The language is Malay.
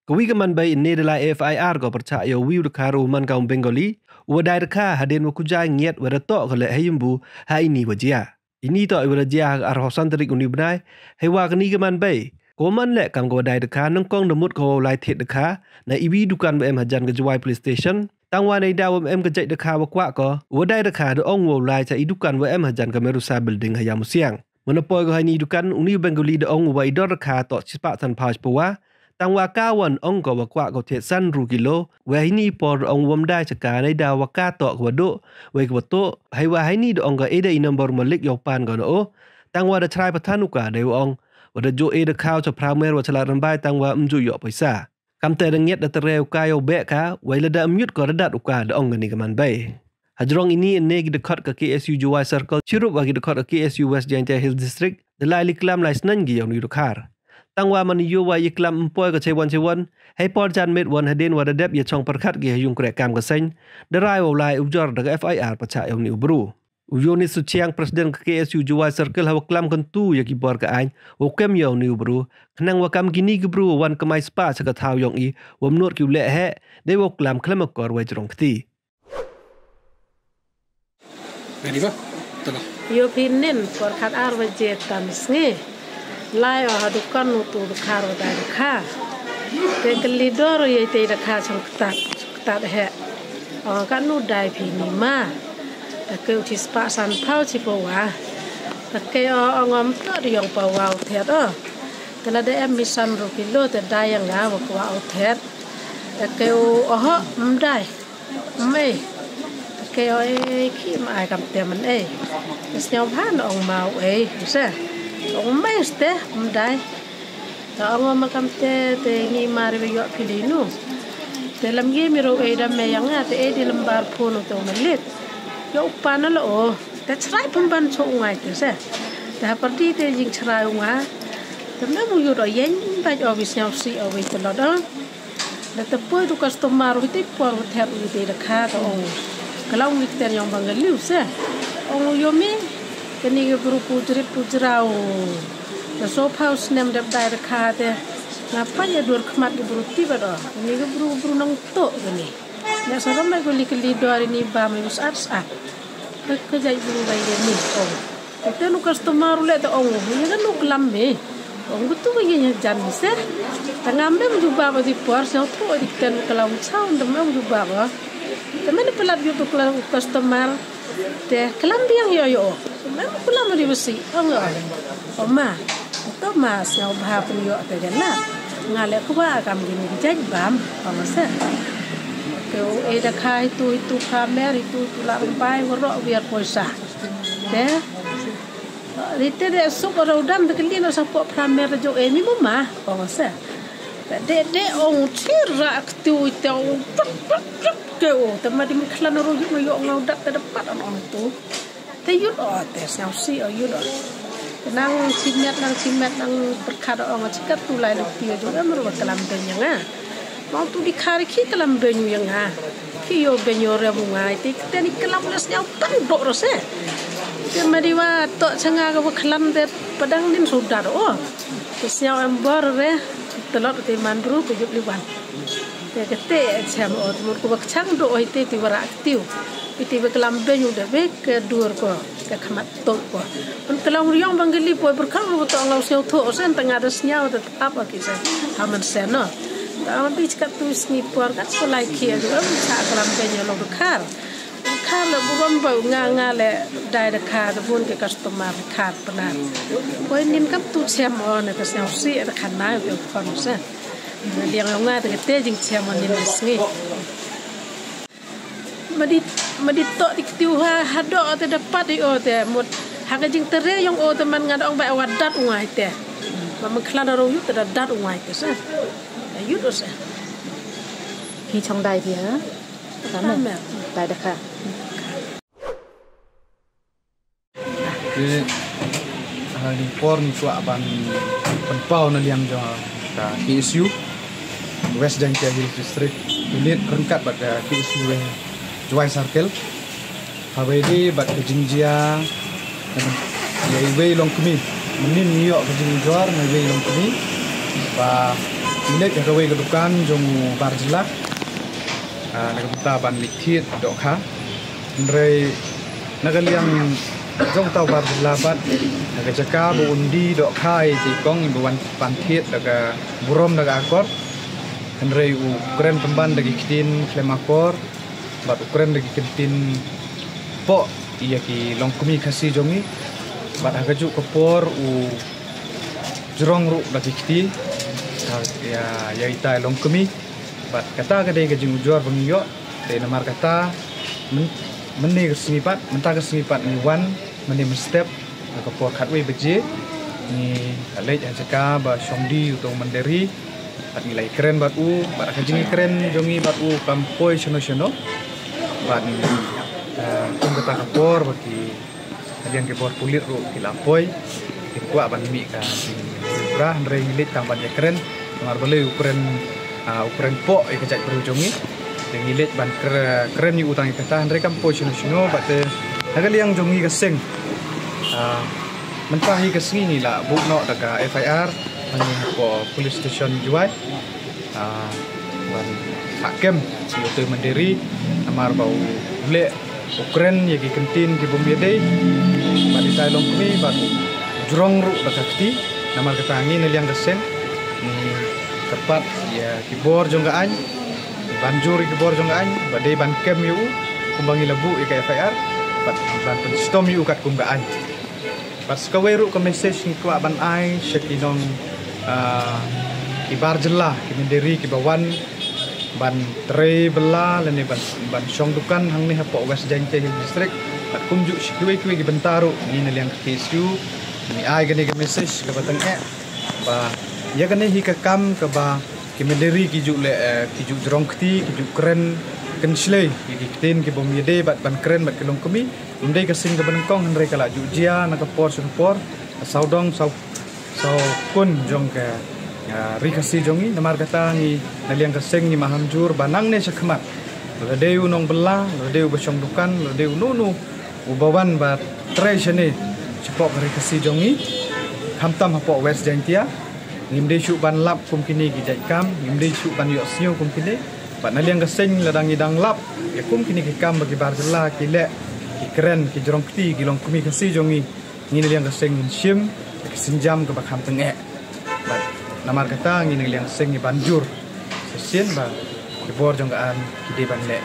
Kawi kaman bay ini adalah FIR ko percaya wiu dekaru man kaum Bengali, wadai deka hadin wakujai ngiat wadatok kale hayumbu ha ini wajia. Ini to wajia arhosan terik uni benai, hewa kini kaman bay. Koman lek kam ko wadai deka nengkong demut ko lai tet deka, na iwi dukan BM hajan kejuai police station, tangwa na idaw BM kejai deka wakwa ko, wadai deka de ong wo lai ca idukan BM hajan kemerusa building hayam siang. Menepoi ko hani dukan uni Bengali de ong wa idor deka tok cispak tan pauj pawa, tangwa kawan ong ko wakwa ko tet san ru kilo, wa ini por ong wam dai caka na idaw waka tok waduk, wa ikwato, hai wa ini de ong ka eda inambor malik yopan ko no, tangwa de cerai patanuka de ong, wada jo eda kau ca pramer wa celat rambai tangwa mju yok paisa. Kam te dengiat da tereu kayo bek ka, wa ilada amyut ko redat uka de ong gani kaman bay. Hajrong ini ene gi dekat ke KSU Juwai Circle, cirup bagi dekat ke KSU West Jaintia Hills District, delai liklam lai senan gi yang ni dukar. Tangwa maniyo wa iklam empoi ke cewan-cewan, hai por jan met wan hadin wa dadap ya chong perkat gi hayung krek kam keseng, derai wa lai ubjor daga FIR pacak yang ni ubru. Uyoni suciang Presiden ke KSU Juwai Circle hawa klam kentu ya kibor ke ain, wa kem yang ni ubru, kenang wa kam gini gebru wan kemai spa saka tau yang i, wa menurut ki ulek he, de wa klam klemakor wa jerong keti. Ready ba? Tala. Yo pinin por khat ar wa je tam sngi. Lai o dukan utu kharo da kha. Te kelidor ye te da kha chong ktat he. O kan nu dai pini ma. Ta ke uti spa san pau chi po wa. Ta ke o ngom to ri yong pa wa the do. Te la de em mi san ro kilo te dai yang ga wa wa o the. Ta ke o ho dai. Mai kêu ấy khi mà ai cầm tiền mình ấy, nhau phán ông màu ấy, sao? Ông mấy ste, ông đây, ông mà cầm tiền thì nghĩ mà đi vào phi đi nu, thì làm gì mà rồi ấy đam mê yang á, thì ấy đi làm bar phun tụi mình lết, yo pan nó lỗ, thì try pun ban số ngoài thì sao? Thì hấp đi thì dính try ngoài, thì mấy người rồi yên, tại ở bên nhau si ở bên chỗ đó, để tập bơi tụi customer rồi tiếp qua theo đi được khá thôi. Kalau kita yang Bengali usah, orang yomi, kini guru pujrau, the soap house nem dap daerah kade, ngapa ya dua kemat guru tiba doh, ini guru nong to kini, ya sekarang mereka likli dua ini bami us ars kerja guru bayi ni, kita nu customer ulet orang, ini kan nu kelambe, orang itu begini jangan sih, tangambe menjubah bagi puas, yang tu kita kalau cawan demam menjubah Teman pelat yo tu kelam customer te kelam biang yo. Teman kelam di besi. Enggak. Oma. To mas yang bah pun yo te jana. Ngale ku ba kam gini dijaj bam. Oma se. Ke eda khai tu kamer itu la rumpai ngorok biar poisa. Te Rite de sup rodam de kelino sapo pramer jo emi mama. Oma se. De ong tirak tu kêu teman di meklan rojuk no yo ngau dak depan on tu te yut o te siau si o yut nang simet nang perkara on cikat tu lai lok tio jo amro kelam benyang ah mau tu di kari ki kelam benyu yang ah ki yo benyo re bunga te ni kelam les nyau tan dok rose te madiwa to changa ga kelam de padang din sudah o te siau embor re telot te mandru ke juk liwan ya kete jam mur ko bakchang do ite ti wara aktiu ite be kelam benyu de be ke dur ko ke khamat to ko pun kelam riang Bengali poi berkang ro to ngau seu tho sen tengah resnya de apa ki se haman sen no ta bi chkat tu sni por kat so lai ki jo cha kelam benyu lo khar le buron ba nga le dai de kha de bun ke customer kha penar poi nin kam tu chem on ke seu si de khanai ke kon sen Liang nga de te jing chama ni ngi madi to dik tiu ha do te dapat di o te mut ha ka jing tere yang o teman ngad ong ba wadat ngai te ma khlan ro yu te dat ngai te sa yu do sa hi chong dai thì hả cảm ơn dai da kha ke hari por ni chua ban pau na liang jo ka KSU West Jaintia Hills District unit rengkat pada KSU Juwai Circle Habedi bat kejingjia ya iwe long kemi menin yo kejingjor na iwe long kemi ba milik gawe kedukan jong barjela nagpunta ban litit dok ha ndrei nagaliang jong tau barjela bat nagajaka bu undi dok khai ti kong buan pantit daga burom daga akor ndrei u kren pemban dagi kitin klemakor bat ukren dagi kitin po iya ki longkumi khasi jongi bat agaju kopor u jrong ru dagi kiti ya ita longkumi bat kata gade gajing ujor bengiyo de namar kata meni kesinipat menta kesinipat ni wan meni step kopor khatwe beje ni alej ajaka ba shomdi utong manderi bat nilai keren bat u bat gajing keren jongi bat u kampoi sono bat tung kata kopor bagi kalian kepor kulit ru kilapoi kikuak ban mi ka brah ndrei ngilit tamban ya keren ngar boleh ukuran po ikajak berujungi dengan ngilit ban keren yu utang kata ndrei kampoi sono bat nagali yang jongi keseng mentahi kesengi ni la bukno daga FIR mani ko police station juai ban hakim yote mandiri amar bau ble ukren yagi kentin di bumi dei badi tailong kami bat jrong ru bakati namar ketangi neliang keseng ni tepat ya kibor jonggaan banjur kibor jonggaan badi ban kem yu kumbangi labu ika FIR bat ban stom yu kat kumgaan pas kaweru ke message ni ku ban ai syakinong ibar jelah kimenderi kibawan ban tre bela lene ban syong dukan hang ni hapo West Jangce Hill District bat kumju sikwe ki bentaru ni neliang KSU ni ai gani ke message ke batang ba ya gani hi ka kam ke ba kimenderi kiju le kiju jrongkti kiju keren kenslei ki tin ki bom yede bat ban keren bat kelong kami undai ka sing ke benengkong ndrei kala jujia na ka por sunpor saudong sau kun jong ke rikasi jongi namar kata ni naliang keseng ni mahamjur banang ne sekmat ladeu nong bela ladeu basong dukan ladeu nunu ubawan ba treasure cepok rikasi jongi hamtam hapo West Jangtia ngimde syu ban lap kum kini ki jai kam ngimde syu ban yo siu kum kini ba naliang keseng ladang idang lap ya kum kini ki kam bagi barjela ki le ki keren ki jrongkti ki long kumi kasi jongi ni naliang keseng sim ki sinjam ke bakam tenge ba namar kata ngini liang seng banjur sesien ba kibor jonggaan kide ban le